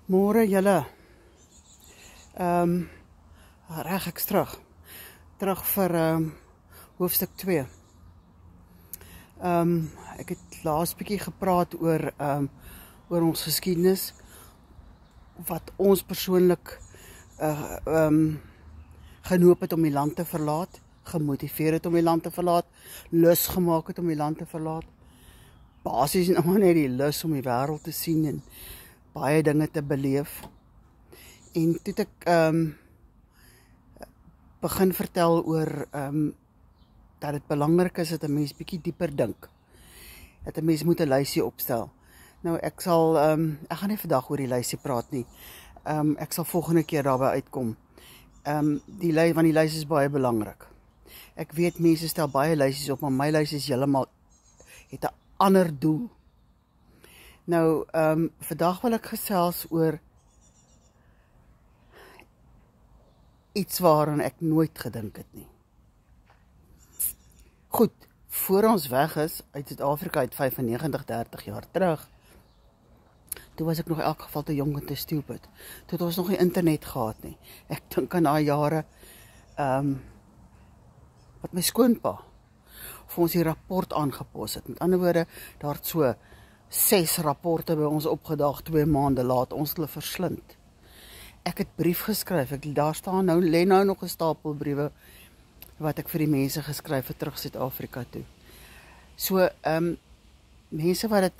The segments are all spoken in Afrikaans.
Môre julle. Reg ek's terug. Terug vir hoofstuk 2. Ek het laas bietjie gepraat oor ons geskiedenis, wat ons persoonlik genoop het om die land te verlaat, gemotiveer het om die land te verlaat, lus gemaak het om die land te verlaat. Basies nou net die lus om die wêreld te sien en baie dinge te beleef. En toe het ek begin vertel oor dat dit belangrik is dat 'n mens bietjie dieper dink. Dat 'n mens moet 'n lysie opstel. Nou ek gaan nie vandag oor die lysie praat nie. Ek sal volgende keer daarby uitkom. Want die lysie is baie belangrik. Ek weet mense stel baie lysies op, maar my lysie is heeltemal het 'n ander doel. Nou, vandag wil ek gesels oor iets waaraan ek nooit gedink het nie. Goed, voor ons weg is uit Suid-Afrika uit 95, 30 jaar terug, toe was ek nog in elk geval te jong en te stupid. Toe het ons nog nie internet gehad nie. Ek dink aan daai jare, wat my skoonpa vir ons die rapport aangepos het. Met ander woorde, daar het so 6 rapporte by ons opgedaag, 2 maande laat, ons hulle verslind. Ek het brief geskryf, daar staan nou, lê nou nog 'n stapel briewe, wat ek vir die mense geskryf het terug Suid-Afrika toe. So, mense wat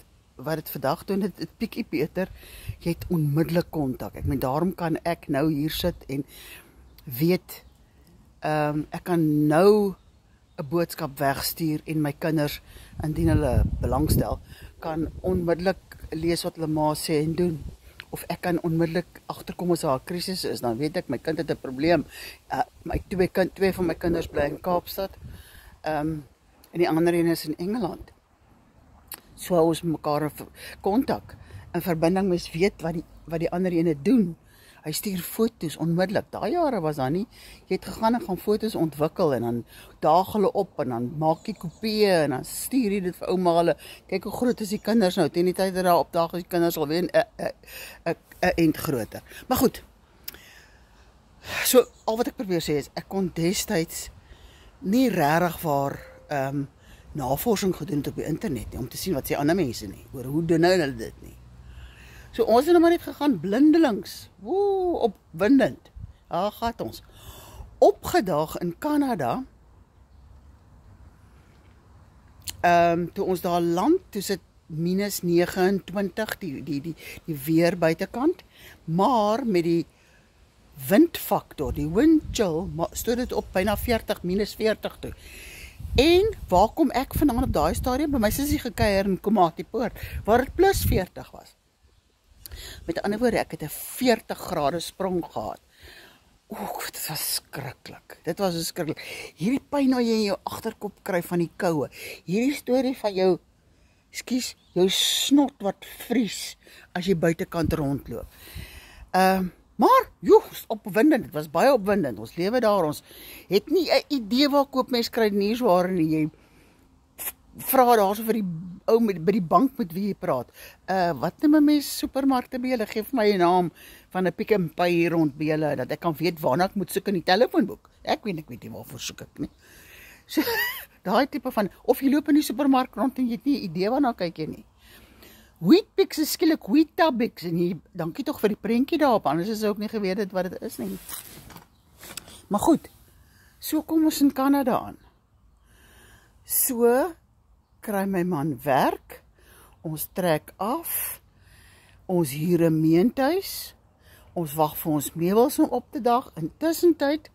dit vandag doen, dit bietjie beter, jy het onmiddellik kontak. Ek meen, daarom kan ek nou hier sit en weet, ek kan nou 'n boodskap wegstuur en my kinders, indien hulle belangstel, kan onmiddellik lees wat hulle ma sê en doen. Of ek kan onmiddellik agterkom as daar 'n krisis is, dan weet ek, my kind het 'n probleem. Twee van my kinders bly in Kaapstad, en die ander een is in Engeland. So ons mekaar kontak, in verbinding, mens weet wat die ander ene doen. Hy stuur foto's onmiddellik. Daai jare was daar nie. Jy het gegaan en gaan foto's ontwikkel en dan daag hulle op en dan maak jy kopieë en dan stuur jy dit vir ouma hulle. Kyk hoe groot is die kinders nou. Teen die tyd dat daar opdaag is die kinders alweer 'n end groter. Maar goed. So al wat ek probeer sê is, ek kon destyds nie regtig waar navorsing gedoen het op die internet nie, om te sien wat sê ander mense nie, oor hoe doen hulle dit nie. So ons het nou maar net gegaan blindelings, opwindend, daar gaat ons, opgedaag in Kanada, toe ons daar land, toe sit -29, die weer buitekant, maar met die windfaktor, die wind chill, stoot dit op byna 40, -40 toe. En waar kom ek vandaan op daai stadium? By my sussie gekuier in Komatipoort, waar dit +40 was. Met ander woorde, ek het 'n 40 grade sprong gehad. Dit was skrikkelik. Dit was so skrikkelik. Hierdie pyn wat jy in jou agterkop kry van die koue. Hierdie storie van jou snot wat vries as jy buitekant rondloop. Maar, opwindend, dit was baie opwindend. Ons lewe daar, ons het nie 'n idee waar koopmens kry nie so waar nie. Jy vra daar so vir die ou by die bank met wie jy praat. Wat noem 'n mens supermarkte by julle? Geef my 'n naam van 'n Pick n Pay hier rond by julle, dat ek kan weet waarna ek moet soek in die telefoonboek. Ek weet nie waarvoor soek ek nie. So, daai tipe van, of jy loop in die supermark rond en jy het nie 'n idee waarna kyk jy nie. Weet-Bix is skielik Weet-Bix, en jy, dankie tog vir die prentjie daarop, anders is ook nie geweet het wat dit is nie. Maar goed, so kom ons in Kanada aan. So kry my man werk, ons trek af, ons huur 'n meentuis, ons wag vir ons meubels om op te dag, intussen tyd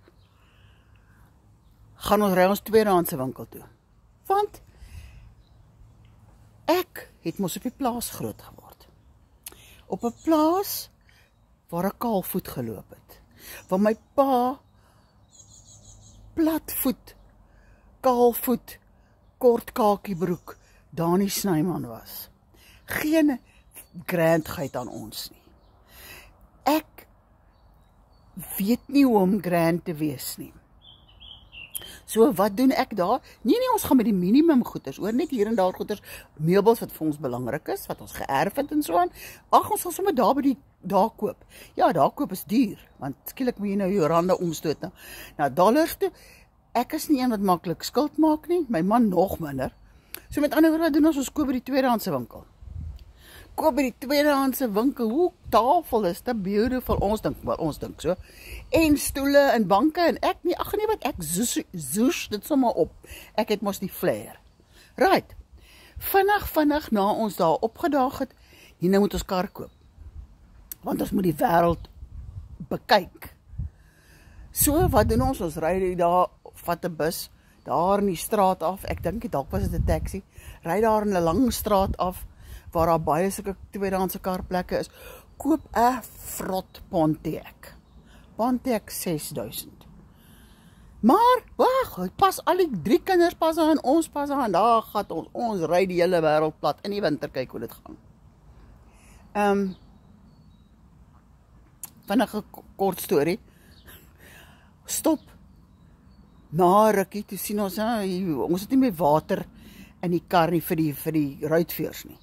gaan ons ry ons tweedehandse winkel toe. Want ek het mos op die plaas groot geword. Op 'n plaas waar 'n kaalvoet geloop het. Waar my pa platvoet, kaalvoet, kort kakiebroek, Dani Snyman was. Geen grandheid aan ons nie. Ek weet nie hoe om grand te wees nie. So wat doen ek daar? Nee, ons gaan met die minimum goeders, oor net hier en daar goeders, meubels wat vir ons belangrik is, wat ons geërf het en so aan. Ag, ons sal sommer daar koop. Ja, daar koop is duur, want skielik moet jy nou jou rande omstoot na dollars toe. Ek is nie een wat maklik skuld maak nie, my man nog minder. So met ander woorde, wat doen ons koop by die tweedehandse winkel. Koop by die tweedehandse winkel, hoe tafel is te beautiful, ons dink so, en stoele en banke, en ek nie, ag nee wat, ek zoes dit sommer op, ek het mos die flair. Right, vinnig na ons daar opgedaag het, nou moet ons kar koop, want ons moet die wêreld bekyk. So, wat doen ons ry daar, vat 'n bus, daar in die straat af, ek dink dalk was dit 'n taxi, ry daar in 'n lang straat af, waar daar baie sulke tweedehandse karplekke is, koop 'n vrot Pontiac 6000. Maar, wag, pas al die 3 kinders pas aan, ons pas aan, daar gaat ons ry die hele wêreld plat, in die winter, kyk hoe dit gaan. Vinnige kort storie, stop, na rukkie, toe sien ons, ons het nie meer water in die kar nie vir die ruitveers nie.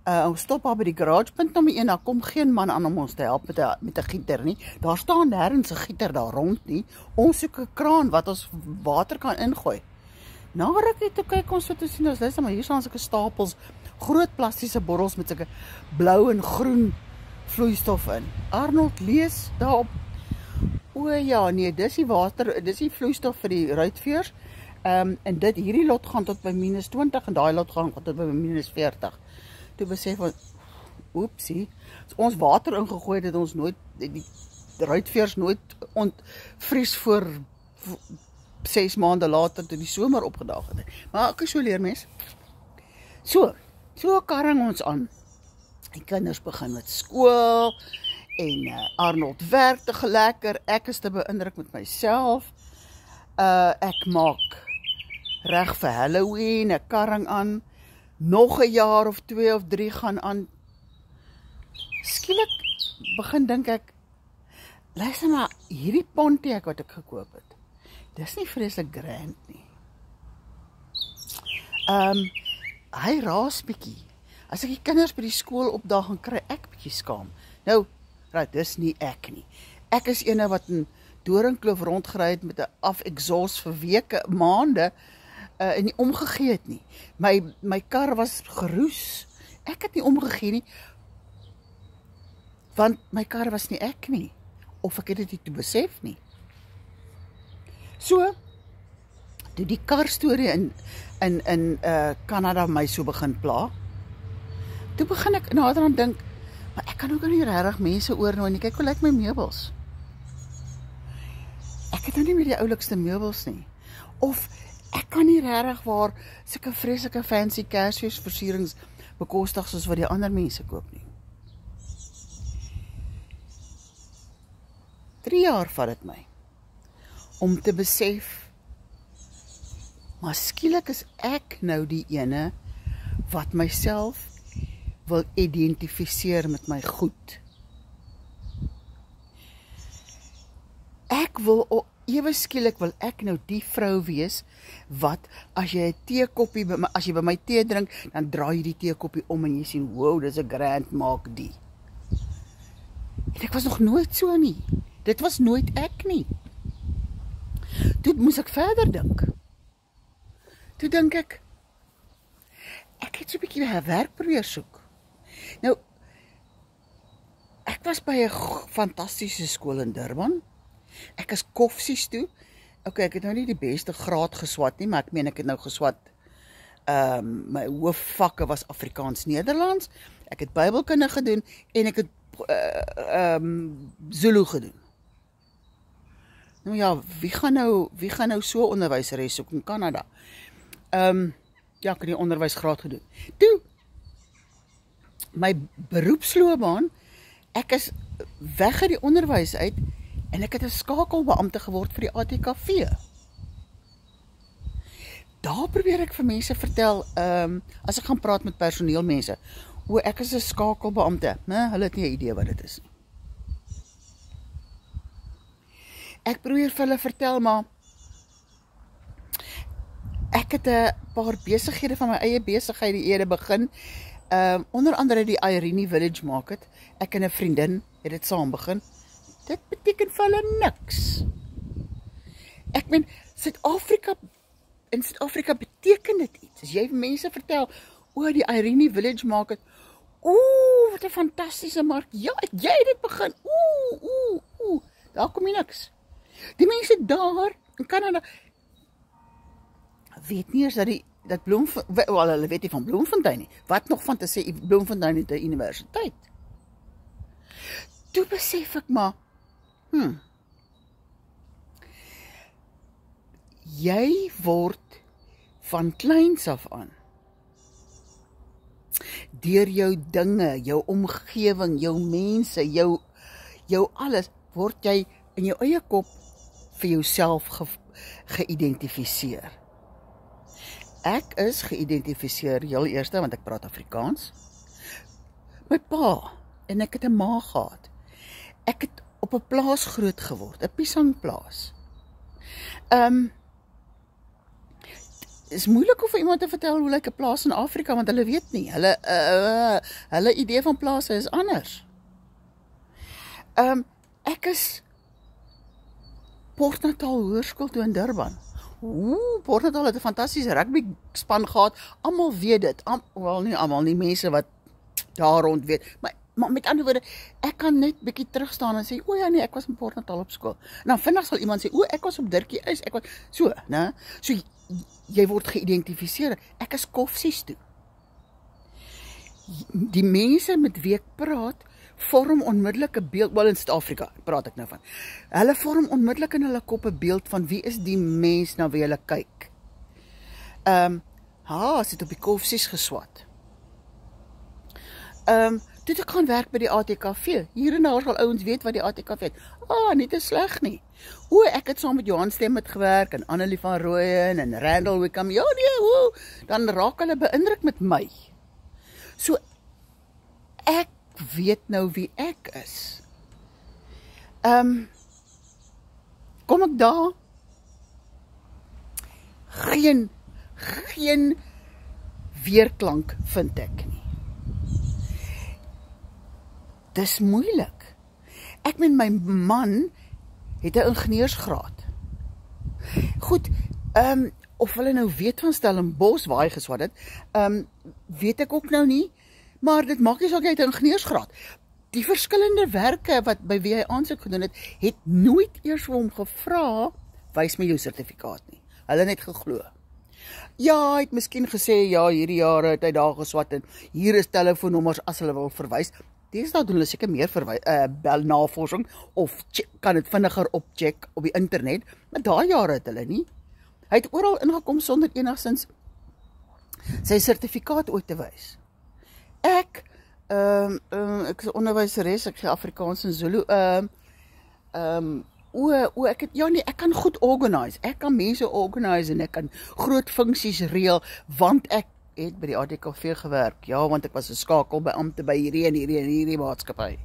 Ons stop daar by die garagepunt nommer 1, daar kom geen man aan om ons te help met 'n gieter nie. Daar staan nêrens 'n gieter daar rond nie. Ons soek 'n kraan wat ons water kan ingooi. Na rukkie toe kyk ons wat ons sien, luister maar, hier staan sulke stapels, groot plastiese bottels met sulke blou en groen vloeistof in. Arnold lees daarop, o ja, nee, dis die water, dis die vloeistof vir die ruitveers. En hierdie lot gaan tot by -20 en daai lot gaan tot by -40. Toe besef ons, oepsie, as ons water ingegooi het, ons nooit, die ruitveers nooit ontvries voor 6 maande later, toe die somer opgedaag het. Maar ek is so leer mens. So karring ons aan. Die kinders begin met skool, en Arnold werk te lekker, ek is te beïndruk met myself, ek maak reg vir Halloween, 'n karring aan, nog 'n jaar of 2 of 3 gaan aan. Skielik begin dink ek, luister maar, hierdie Pontiac wat ek gekoop het, dis nie vreeslik grand nie. Hy raas bietjie. As ek die kinders by die skool opdaag, dan kry ek bietjie skaam. Nou, dis nie ek nie. Ek is ene wat in Doringkloof rondgery het met 'n af-exhaust vir weke, maande, en nie omgegee het nie. My kar was geroes. Ek het nie omgegee nie, want my kar was nie ek nie. Of ek het dit nie toe besef nie. So, toe die kar storie in Canada my so begin pla, toe begin ek nader aan dink, maar ek kan ook nie regtig mense oornooi nie. Kyk hoe lyk my meubels. Ek het nou nie meer die oulikste meubels nie. Of ek kan nie regtig waar sulke vreeslike fancy Kersfeesversierings bekostig soos wat die ander mense koop nie. 3 jaar vat dit my om te besef, maar skielik is ek nou die ene wat myself wil identifiseer met my goed. Ewe skielik wil ek nou die vrou wees, wat, as jy 'n teekoppie, as jy by my tee drink, dan draai jy die teekoppie om en jy sien, wow, dis 'n grand maak die. En ek was nog nooit so nie. Dit was nooit ek nie. Toe moes ek verder dink. Toe dink ek het so 'n bietjie werk probeer soek. Nou, ek was by 'n fantastiese skool in Durban. Ek is koffsies toe. Ek het nou nie die beste graad geswat nie, maar ek meen ek het nou geswat, my hoofvakke was Afrikaans-Nederlands, ek het Bybelkunde gedoen, en ek het Zulu gedoen. Nou ja, wie gaan nou so onderwyseres soek in Canada? Ja, ek het die onderwysgraad gedoen. Toe, my beroepsloopbaan, ek is weg uit die onderwys uit, en ek het 'n skakelbeampte geword vir die ATKV. Daar probeer ek vir mense vertel, as ek gaan praat met personeelmense, ek is 'n skakelbeampte, hulle het nie 'n idee wat dit is nie. Ek probeer vir hulle vertel, maar Ek het 'n paar besighede van my eie besighede begin. Onder andere die Irene Village Market. Ek en 'n vriendin het dit saam begin. Dit beteken vir hulle niks. Ek meen, in Suid-Afrika beteken dit iets. As jy mense vertel, die Irene Village Market, wat 'n fantastiese mark. Ja, jy het dit begin. Daar kom jy niks. Die mense daar in Kanada weet nie eens dat hulle weet nie van Bloemfontein nie. Wat nog van te sê, Bloemfontein het 'n universiteit. Toe besef ek maar, jy word van kleins af aan, deur jou dinge, jou omgewing, jou mense, jou alles, word jy in jou eie kop vir jouself geïdentifiseer. Ek is geïdentifiseer heel eerste, want ek praat Afrikaans. My pa, en ek het 'n ma gehad. Ek het op 'n plaas groot geword, 'n piesangplaas. Is moeilik om vir iemand te vertel hoe lyk 'n plaas in Afrika, want hulle weet nie. Hulle idee van plase is anders. Ek is Port Natal Hoërskool toe in Durban. Port Natal het 'n fantastiese rugby span gehad. Almal weet dit. Nie almal nie, mense wat daar rond weet. Maar met ander woorde, ek kan net bietjie terugstaan en sê, ja nee, ek was in Port Natal op skool. En dan vinnig sal iemand sê, ek was op Dirkie Uys, ek was so, né? So jy word geïdentifiseer. Ek is Koffsies toe. Die mense met wie ek praat, vorm onmiddellik 'n beeld, wel in Suid-Afrika praat ek nou van. Hulle vorm onmiddellik in hulle kop 'n beeld van wie is die mens na wie hulle kyk. Het op die Koffsies geswat. Toe ek gaan werk by die ATKV. Hier en daar sal ouens weet wat die ATKV is. Nie te sleg nie. Ek het saam met Johan Stemmet gewerk en Annelie van Rooyen en Randall Wickham. Ja nee, dan raak hulle beïndruk met my. So ek weet nou wie ek is. Kom ek daar? Geen weerklank vind ek nie. Dis moeilik. Ek meen, my man het 'n ingenieursgraad. Goed, of hulle nou weet van Stellenbosch waar hy geswat het, weet ek ook nou nie, maar dit maak nie saak, hy het 'n ingenieursgraad. Die verskillende werke by wie hy aansoek gedoen het nooit eers vir hom gevra, wys my jou sertifikaat nie. Hulle net geglo. Ja, hy het miskien gesê, hierdie jare het hy daar geswat en hier is telefoonnommers as hulle wil verwys. Deesdae doen hulle seker meer navorsing of kan dit vinniger opcheck op die internet, maar daai jare het hulle nie. Hy het oral ingekom sonder enigstens sy sertifikaat ooit te wys. Ek is onderwyseres, ek gee Afrikaans en Zulu. Ek kan goed organise. Ek kan mense organise en ek kan groot funksies reël, want ek het by die ATKV gewerk. Ja, want ek was 'n skakelbeampte by hierdie maatskappy.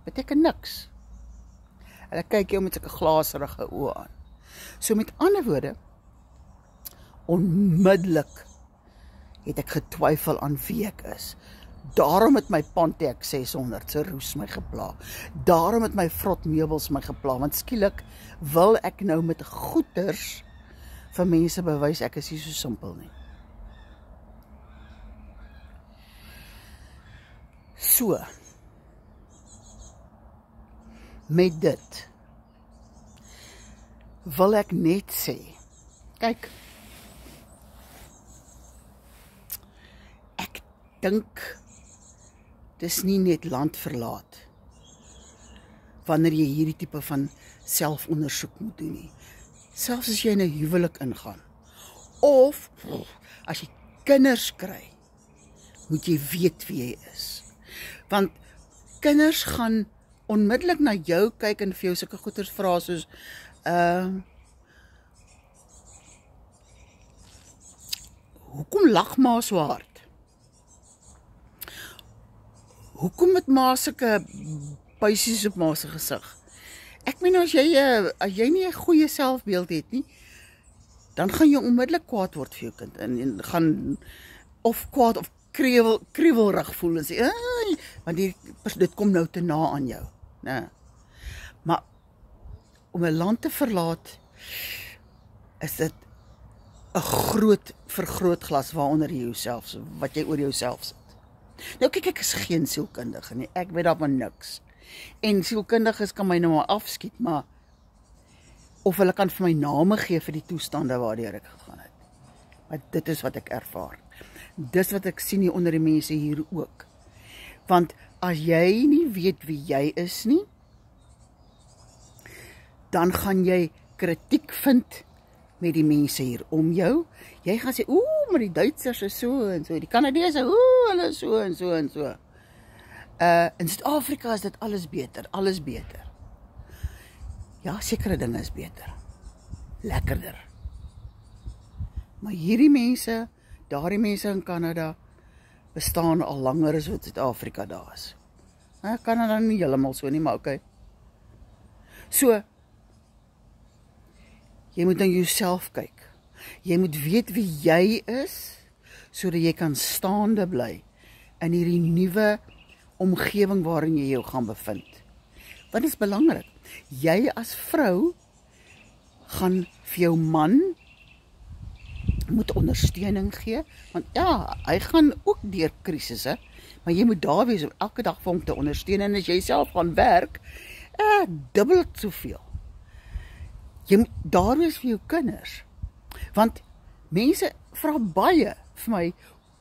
Beteken niks. Hulle kyk jou met sulke glaserige oë aan. So met ander woorde, onmiddellik het ek getwyfel aan wie ek is. Daarom het my Pontiac 600 se roes my gepla. Daarom het my vrot meubels my gepla, want skielik wil ek nou met goeders vir mense bewys ek is nie so simpel nie. So, met dit wil ek net sê, kyk, ek dink dis nie net land verlaat wanneer jy hierdie tipe van selfondersoek moet doen nie. Selfs as jy in 'n huwelik ingaan of as jy kinders kry, moet jy weet wie jy is. Want kinders gaan onmiddellik na jou kyk en vir jou sulke goeters vra soos hoekom lag ma so hard? Hoekom het ma sulke puisies op ma se gesig? Ek meen as jy nie 'n goeie selfbeeld het nie, dan gaan jy onmiddellik kwaad word vir jou kind en gaan of kwaad of kriewelrig voel en sê, want dit kom nou te na aan jou. Nee. Maar om 'n land te verlaat, is dit 'n groot vergrootglas waaronder jy jouself, wat jy oor jouself sit. Nou kyk, ek is geen sielkundige nie, ek weet daarvan niks. En sielkundiges kan my nou maar afskiet, maar of hulle kan vir my name gee vir die toestande waardeur ek gegaan het. Maar dit is wat ek ervaar. Dis wat ek sien hier onder die mense hier ook. Want as jy nie weet wie jy is nie, dan gaan jy kritiek vind met die mense hier om jou. Jy gaan sê, maar die Duitsers is so en so, die Kanadese, hulle is so en so en so. In Suid-Afrika is dit alles beter. Ja, sekere dinge is beter. Lekkerder. Maar hierdie mense, daardie mense in Kanada, bestaan al langer as wat Suid-Afrika daar is. Kanada nie heeltemal so nie, maar okay. So, jy moet na jouself kyk. Jy moet weet wie jy is, sodat jy kan staande bly in hierdie nuwe omgewing waarin jy jou gaan bevind. Wat is belangrik? Jy as vrou gaan vir jou man moet ondersteuning gee, want ja, hy gaan ook deur krisisse, maar jy moet daar wees om elke dag vir hom te ondersteun, en as jy self gaan werk, dubbel soveel. Jy moet daar wees vir jou kinders, want mense vra baie vir my,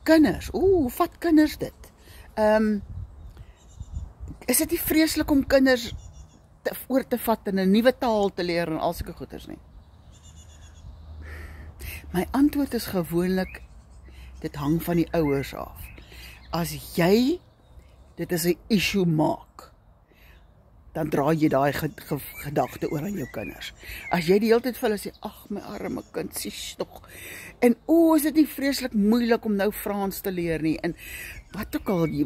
kinders, hoe vat kinders dit? Is dit nie vreeslik om kinders oor te vat en 'n nuwe taal te leer en al sulke goeders nie? My antwoord is gewoonlik, dit hang van die ouers af. As jy dit as 'n issue maak, dan draai jy daai gedagte oor aan jou kinders. As jy die hele tyd vir hulle sê, ag my arme kind, sies tog. En is dit nie vreeslik moeilik om nou Frans te leer nie? En wat ook al, jy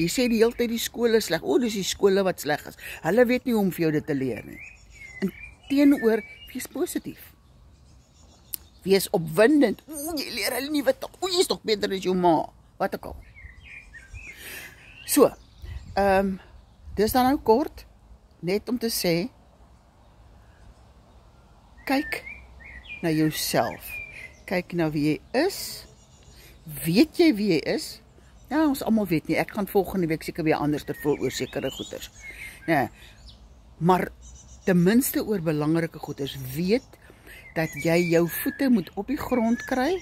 sê die hele tyd die skole is sleg. Dis die skole wat sleg is. Hulle weet nie hoe om vir jou dit te leer nie. En teenoor, wees positief. Wees opwindend. Jy leer hulle nie wat, jy is toch beter as jou ma. Wat ook al. So, dis dan nou kort, net om te sê, kyk na jouself. Kyk na wie jy is. Weet jy wie jy is? Ja, ons almal weet nie. Ek gaan volgende week seker weer anders te voel oor sekere goeders. Nee, maar ten minste oor belangrike goeders. Weet dat jy jou voete moet op die grond kry,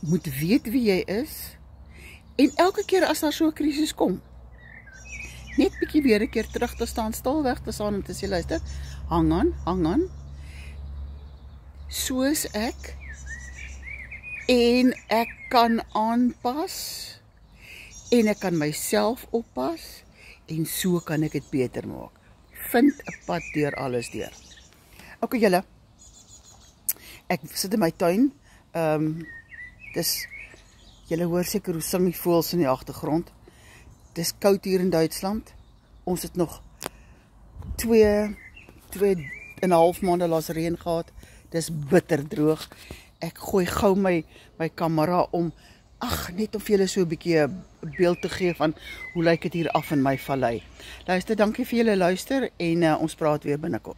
moet weet wie jy is, en elke keer as daar so 'n krisis kom, net bietjie weer 'n keer terug te staan, stilweg te staan en te sê, luister, hang aan, soos ek, en ek kan aanpas, en ek kan myself oppas, en so kan ek dit beter maak. Vind 'n pad deur alles deur. Ok, julle, ek sit in my tuin, julle hoor seker hoe sing die voëls in die agtergrond. Dis koud hier in Duitsland. Ons het nog 2,5 maande laas reën gehad. Dis bitter droog. Ek gooi gou my kamera om, net om vir julle so 'n bietjie 'n beeld te gee van hoe lyk dit hier af in my vallei. Luister, dankie vir julle luister en ons praat weer binnekort.